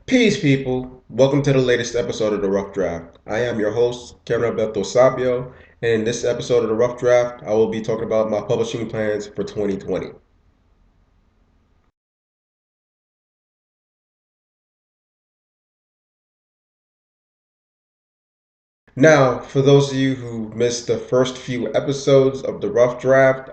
Peace, people. Welcome to the latest episode of The Rough Draft. I am your host, Kevin Alberto Sapio, and in this episode of The Rough Draft, I will be talking about my publishing plans for 2020. Now, for those of you who missed the first few episodes of The Rough Draft,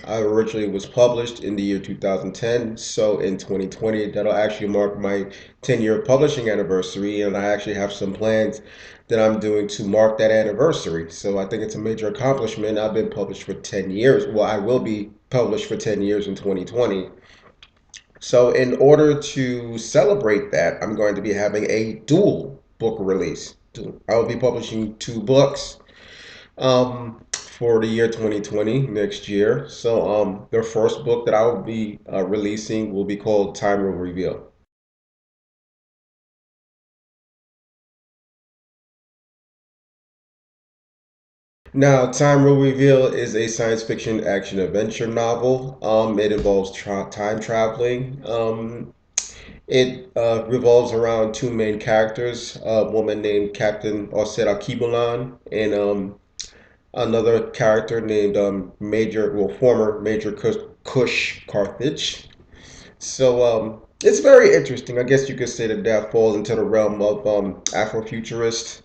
I originally was published in the year 2010, so in 2020, that'll actually mark my 10-year publishing anniversary, and I actually have some plans that I'm doing to mark that anniversary. So I think it's a major accomplishment. I've been published for 10 years. Well, I will be published for 10 years in 2020. So in order to celebrate that, I'm going to be having a dual book release. I will be publishing two books for the year 2020 next year. So the first book that I will be releasing will be called Time Will Reveal. Now, Time Will Reveal is a science fiction action adventure novel. It involves time traveling. It revolves around two main characters, a woman named Captain Osera Kibulan and another character named former Major Kush Carthage. So it's very interesting. I guess you could say that that falls into the realm of Afrofuturist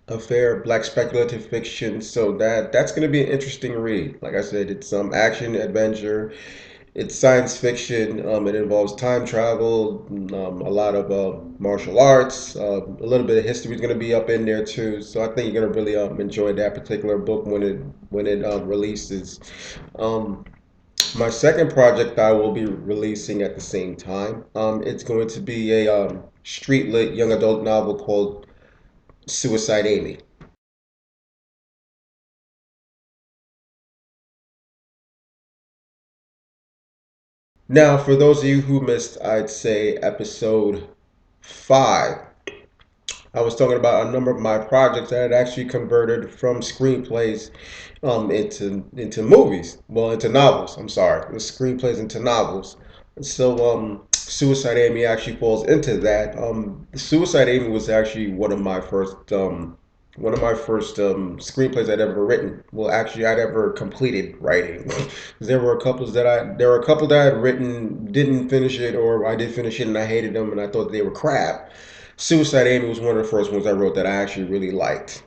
affair, black speculative fiction. So that's going to be an interesting read. Like I said, it's action adventure. It's science fiction. It involves time travel, a lot of martial arts, a little bit of history is going to be up in there too. So I think you're going to really enjoy that particular book when it releases. Um, my second project I will be releasing at the same time. It's going to be a street lit young adult novel called Suicide Amy. Now, for those of you who missed, I'd say episode 5. I was talking about a number of my projects that had actually converted from screenplays into movies. Well, into novels. I'm sorry, the screenplays into novels. So Suicide Amy actually falls into that. Suicide Amy was actually one of my first screenplays I'd ever written. Well, actually, I'd ever completed writing. There were a couple that I'd written, didn't finish it, or I did finish it and I hated them and I thought they were crap. Suicide Amy was one of the first ones I wrote that I actually really liked.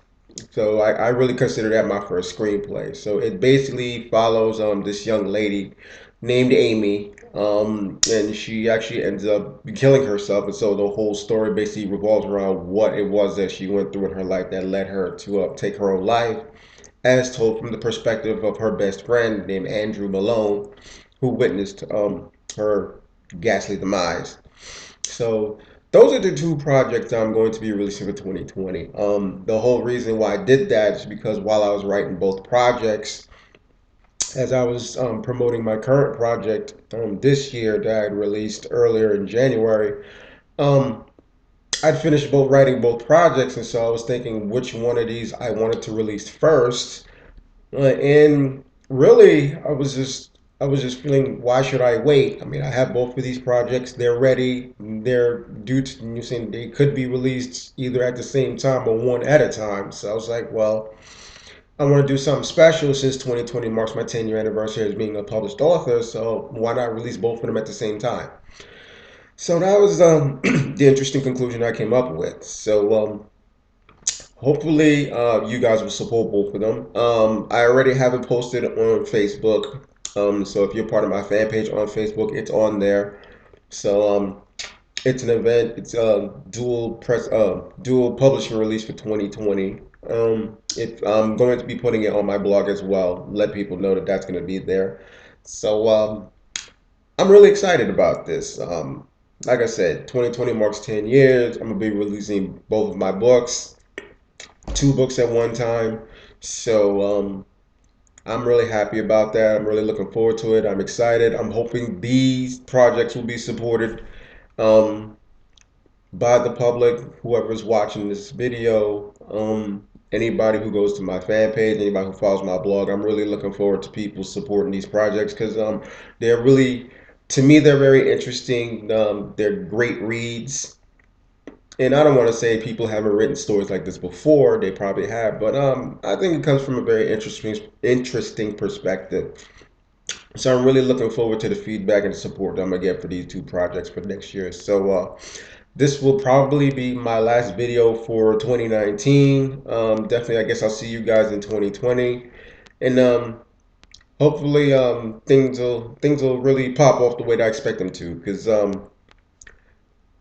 So I really consider that my first screenplay. So it basically follows this young lady named Amy, and she actually ends up killing herself. And so the whole story basically revolves around what it was that she went through in her life that led her to take her own life, as told from the perspective of her best friend named Andrew Malone, who witnessed her ghastly demise. So those are the two projects I'm going to be releasing for 2020. The whole reason why I did that is because while I was writing both projects, as I was promoting my current project this year that I had released earlier in January, um, I'd finished both writing both projects, and so I was thinking which one of these I wanted to release first. And really, I was just feeling, why should I wait? I mean, I have both of these projects. They're ready. They're due to, you saying they could be released either at the same time or one at a time. So I was like, well, I want to do something special since 2020 marks my 10-year anniversary as being a published author. So why not release both of them at the same time? So that was the interesting conclusion I came up with. So hopefully, you guys will support both of them. I already have it posted on Facebook. So if you're part of my fan page on Facebook, it's on there. So it's an event. It's a dual publishing release for 2020. I'm going to be putting it on my blog as well. Let people know that that's going to be there. So I'm really excited about this. Like I said, 2020 marks 10 years. I'm gonna be releasing both of my books, two books at one time. So I'm really happy about that. I'm really looking forward to it. I'm excited. I'm hoping these projects will be supported um, by the public, whoever's watching this video, anybody who goes to my fan page, anybody who follows my blog. I'm really looking forward to people supporting these projects because they're really To me, they're very interesting. They're great reads. And I don't want to say people haven't written stories like this before. They probably have, but I think it comes from a very interesting perspective. So I'm really looking forward to the feedback and support that I'm gonna get for these two projects for next year. So this will probably be my last video for 2019. Definitely, I guess I'll see you guys in 2020, and hopefully things will really pop off the way that I expect them to. Because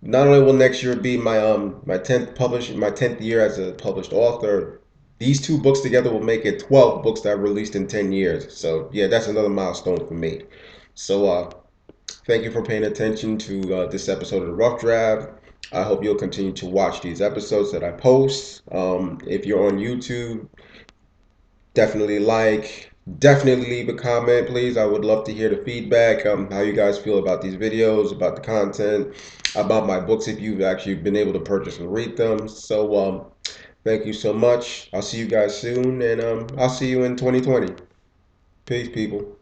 not only will next year be my 10th year as a published author, these two books together will make it 12 books that I released in 10 years. So yeah, that's another milestone for me. So thank you for paying attention to this episode of the Rough Draft. I hope you'll continue to watch these episodes that I post. If you're on YouTube, definitely definitely leave a comment, please. I would love to hear the feedback, how you guys feel about these videos, about the content, about my books, if you've actually been able to purchase and read them. So thank you so much. I'll see you guys soon, and I'll see you in 2020. Peace, people.